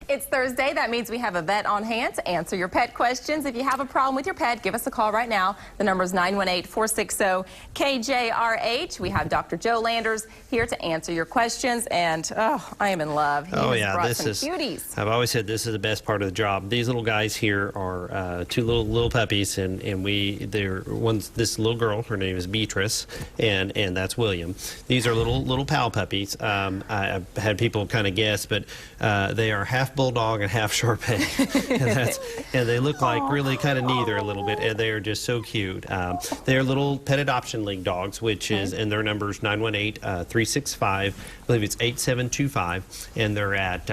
It's Thursday. That means we have a vet on hand to answer your pet questions. If you have a problem with your pet, give us a call right now. The number is 918-460-KJRH. We have Dr. Joe Landers here to answer your questions, and I am in love. He has brought some cuties. I've always said this is the best part of the job. These little guys here are two little puppies, and this little girl, her name is Beatrice, and that's William. These are little pal puppies. I've had people kind of guess, but they are half Bulldog and half Shar-Pei, and they look like really kind of neither a little bit, and they are just so cute. They are little pet adoption league dogs, which is, and their number is 918-365, I believe it's 8725, and they are at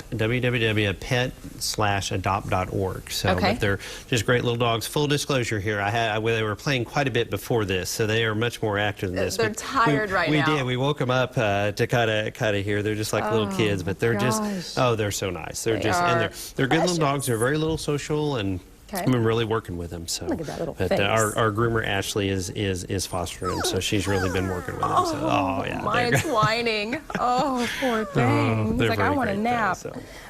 www.pet/adopt.org. So but they're just great little dogs. Full disclosure here, they were playing quite a bit before this, so they are much more active than this. They're tired right now. We woke them up to kind of hear. They're just like little kids, but they're just they're so nice. They're good little dogs. They're very little social, and I've been really working with them. So, look at that little face. Our groomer Ashley is fostering them, so she's really been working with them. So, yeah, mine's whining. Oh, poor thing. He's like, I want a nap.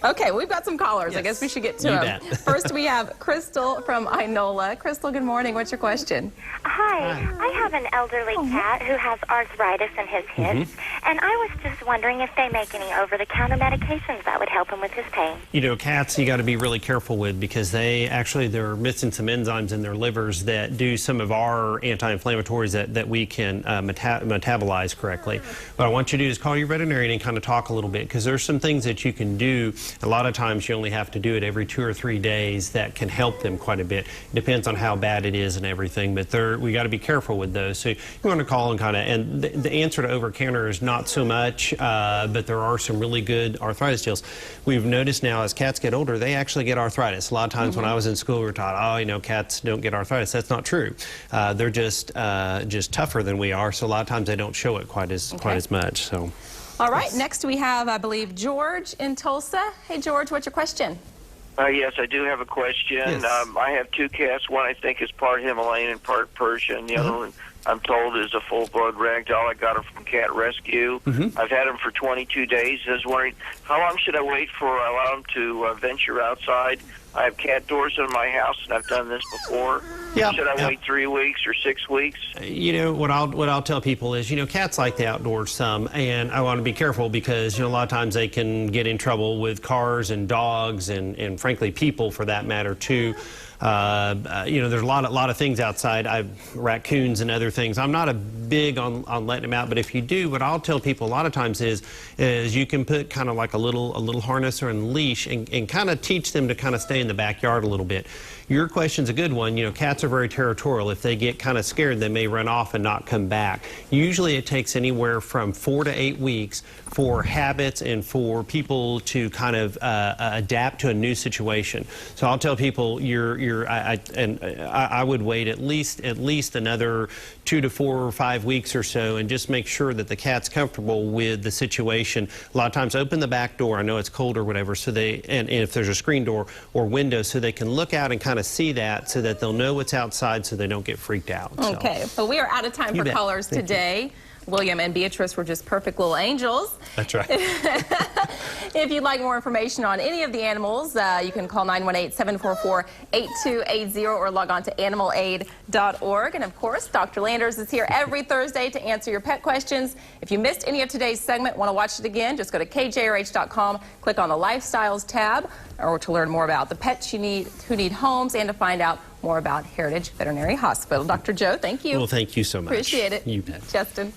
Okay, we've got some callers. Yes. I guess we should get to them. First, we have Crystal from Inola. Crystal, good morning. What's your question? Hi. I have an elderly cat who has arthritis in his hips, and I was just wondering if they make any over-the-counter medications that would help him with his pain. You know, cats you got to be really careful with, because they're missing some enzymes in their livers that do some of our anti-inflammatories that we can metabolize correctly. What I want you to do is call your veterinarian and kind of talk a little bit, because there's some things that you can do. A lot of times you only have to do it every 2 or 3 days that can help them quite a bit. It depends on how bad it is and everything, but we got to be careful with those. So you want to call and the answer to over-counter is not so much, but there are some really good arthritis deals. We've noticed now as cats get older, they actually get arthritis. A lot of times when I was in school, we were taught, cats don't get arthritis. That's not true. They're just tougher than we are, so a lot of times they don't show it quite as much. So. All right, next we have, I believe, George in Tulsa. Hey, George, what's your question? Yes, I do have a question. Yes. I have 2 cats. One I think is part Himalayan and part Persian. The other one, I'm told, is a full-blood ragdoll. I got her from Cat Rescue. I've had them for 22 days. I was wondering, how long should I wait for allow them to venture outside? I have cat doors in my house, and I've done this before. Should I wait 3 weeks or 6 weeks? You know, what I'll tell people is, cats like the outdoors some, and I want to be careful because, a lot of times they can get in trouble with cars and dogs and frankly, people for that matter, too. There's a lot of things outside, raccoons and other things. I'm not big on letting them out, but if you do, what I'll tell people a lot of times is you can put kind of like a little harness or a leash and kind of teach them to kind of stay in the backyard a little bit. Your question's a good one. Cats are very territorial. If they get kind of scared, they may run off and not come back. Usually it takes anywhere from 4 to 8 weeks for habits and for people to kind of adapt to a new situation. So I'll tell people I would wait at least another 2 to 4 or 5 weeks or so, and just make sure that the cat's comfortable with the situation. A lot of times open the back door. I know it's cold or whatever, so and if there's a screen door or window, so they can look out and kind of see that, so that they'll know what's outside, so they don't get freaked out. Okay, but we are out of time for callers today. William and Beatrice were just perfect little angels. That's right. If you'd like more information on any of the animals, you can call 918-744-8280 or log on to animalaid.org. And of course, Dr. Landers is here every Thursday to answer your pet questions. If you missed any of today's segment, want to watch it again, just go to kjrh.com, click on the Lifestyles tab, or to learn more about the pets who need homes and to find out more about Heritage Veterinary Hospital. Dr. Joe, thank you. Well, thank you so much. Appreciate it. You bet. Justin.